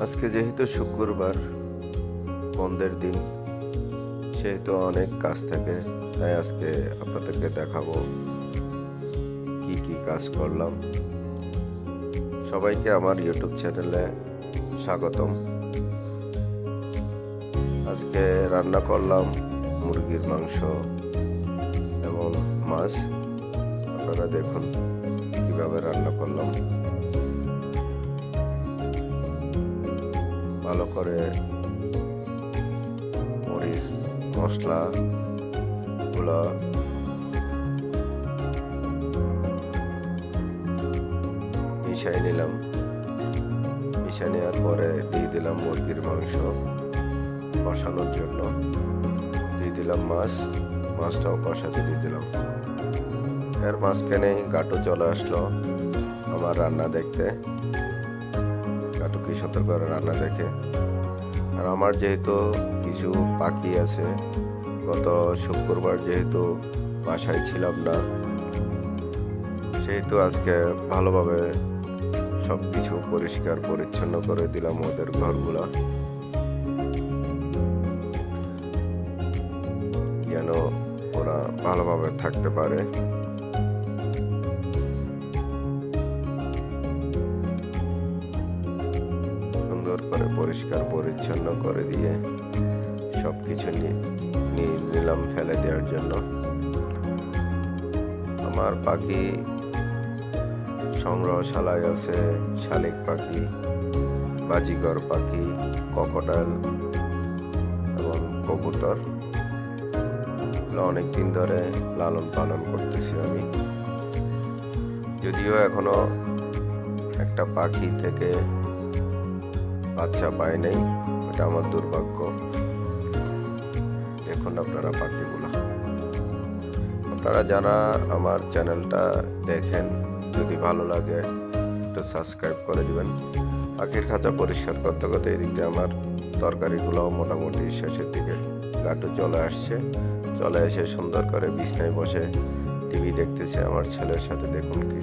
আজকে যেহেতু শুক্রবার বন্ধের দিন, সেহেতু অনেক কাজ থাকে, তাই আজকে আপনাদেরকে দেখাবো কি কি কাজ করলাম। সবাইকে আমার ইউটিউব চ্যানেলে স্বাগতম। আজকে রান্না করলাম মুরগির মাংস এবং মাছ। আপনারা দেখুন কিভাবে রান্না করলাম। ভালো করে মরিচ মশলা গুলো মিশাই নিলাম। মিশাই নেওয়ার পরে দিয়ে দিলাম মুরগির মাংস কষানোর জন্য, দিয়ে দিলাম মাছটাও কষাতে দিয়ে দিলাম। এর মাঝখানেই গাটু চলে আসলো আমার রান্না দেখতে। গাটু কি সুন্দর করে রান্না দেখে। আর আমার যেহেতু কিছু পাখি আছে, গত শুক্রবার যেহেতু বাসায় ছিলাম না, সেহেতু আজকে ভালোভাবে সব কিছু পরিষ্কার পরিচ্ছন্ন করে দিলাম ওদের ঘরগুলা, যেন ওরা ভালোভাবে থাকতে পারে। সুন্দর করে পরিষ্কার পরিচ্ছন্ন করে দিয়ে সব কিছু নিয়ে নিলাম ফেলে দেওয়ার জন্য। আমার পাখি সংগ্রহশালায় আছে শালিক পাখি, বাজিগর পাখি, ককটেল এবং কবুতর। অনেক দিন ধরে লালন পালন করতেছি আমি, যদিও এখনো একটা পাখি থেকে বাচ্চা পায় নাই, এটা আমার দুর্ভাগ্য। দেখুন আপনারা পাখিগুলো, আপনারা যারা আমার চ্যানেলটা দেখেন, যদি ভালো লাগে একটু সাবস্ক্রাইব করে দিবেন। পাখির খাঁচা পরিষ্কার করতে করতে এদিকে আমার তরকারিগুলো মোটামুটি শেষের দিকে। গাটু চলে আসছে, চলে এসে সুন্দর করে বিছনায় বসে টিভি দেখতেছে আমার ছেলের সাথে। দেখুন কি